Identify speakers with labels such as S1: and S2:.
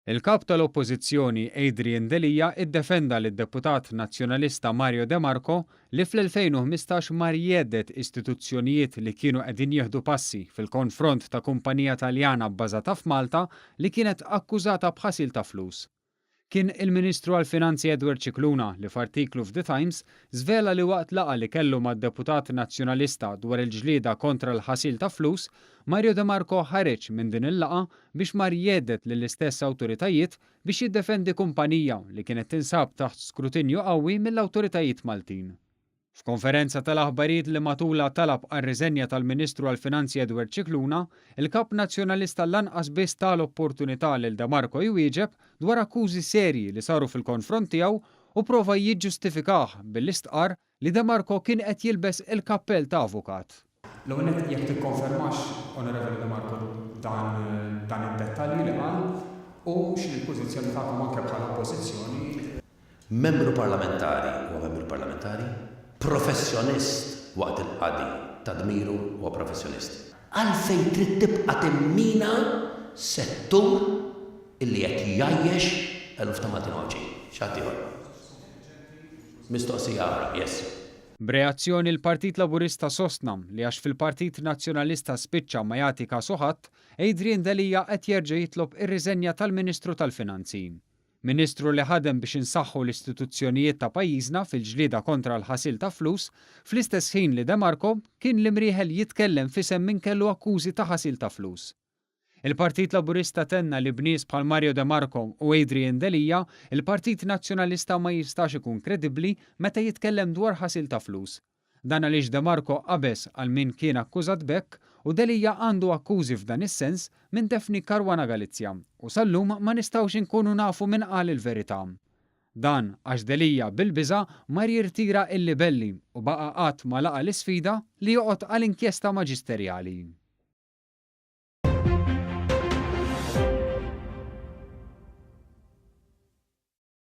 S1: Il-kap tal-Oppożizzjoni Adrian Delija iddefenda lid-deputat nazzjonalista Mario De Marco li fl-2015 mar jeddet istituzzjonijiet li kienu qegħdin jieħdu passi fil-konfront ta' kumpanija Taljana bbażata f'Malta li kienet akkużata b'ħasil ta' flus. Kien il-Ministru għall-Finanzi Edward Cicluna li f'artiklu f'The Times żvela li waqt laqa li kellu mad-deputat nazzjonalista dwar il-ġlieda kontra l-ħasil ta' flus, Mario De Marco ħareġ minn din il-laqa biex mar jeddet lill-istess awtoritajiet biex jiddefendi kumpanija li kienet tinsab taħt skrutinju qawwi mill-awtoritajiet Maltin. F'konferenza tal-aħbarijiet li matula talab għar-riżenja tal-Ministru għall-Finanzi Edward Cicluna, il-kap nazzjonalista lanqas biss tal-opportunità lil De Marco jwieġeb dwar akkużi serji li saru fil-konfront tiegħu u prova jiġġustifikah billi-istqar li De Marco kien qed jilbes il-kappell ta' avukat.
S2: L-ewwel jekk tikkonfermax, Onorevoli De Marco, dan id-dettalji li qal u x'inhi l-pożizzjoni tagħkom anke bħala oppożizzjoni.
S3: Membru parlamentari huwa membru parlamentari, professjonist waqt il-qadi ta' dmiru huwa professjonist. Għalfejn trid tibqa' timmina settur illi qed jgħajjex eluf ta' matinoġi. X'għad ieħor? Mistoqsija oħra, yes.
S1: B'reazzjoni l-Partit Laburista sostna li għax fil-Partit Nazzjonalista spiċċa ma jagħti kasu ħadd, Adrian Delija qed jerġa' jitlob ir-riżenja tal-Ministru tal-Finanzi. Ministru li ħadem biex insaħħu l-istituzzjonijiet ta' pajjiżna fil-ġlieda kontra l-ħasil ta' flus, fl-istess ħin li De Marco kien li mrieħel jitkellem fisem min kellu akkużi ta' ħasil ta' flus. Il-Partit Laburista tenna li bnies bħal Mario De Marco u Adrian Delija, il-Partit Nazzjonalista ma jistax ikun kredibbli meta jitkellem dwar ħasil ta' flus. Dan għaliex De Marco qabes għal min kien akkużat bekk u Delija għandu akkużi f'dan is-sens minn Defni Caruana Galizja u sallum ma nistgħux inkunu nafu min qal il-verità. Dan għax Delija bil-biża' mar jirtira il-libelli u baqa' qatt ma laqa l-isfida li joqgħod għal inkjesta maġisterjali.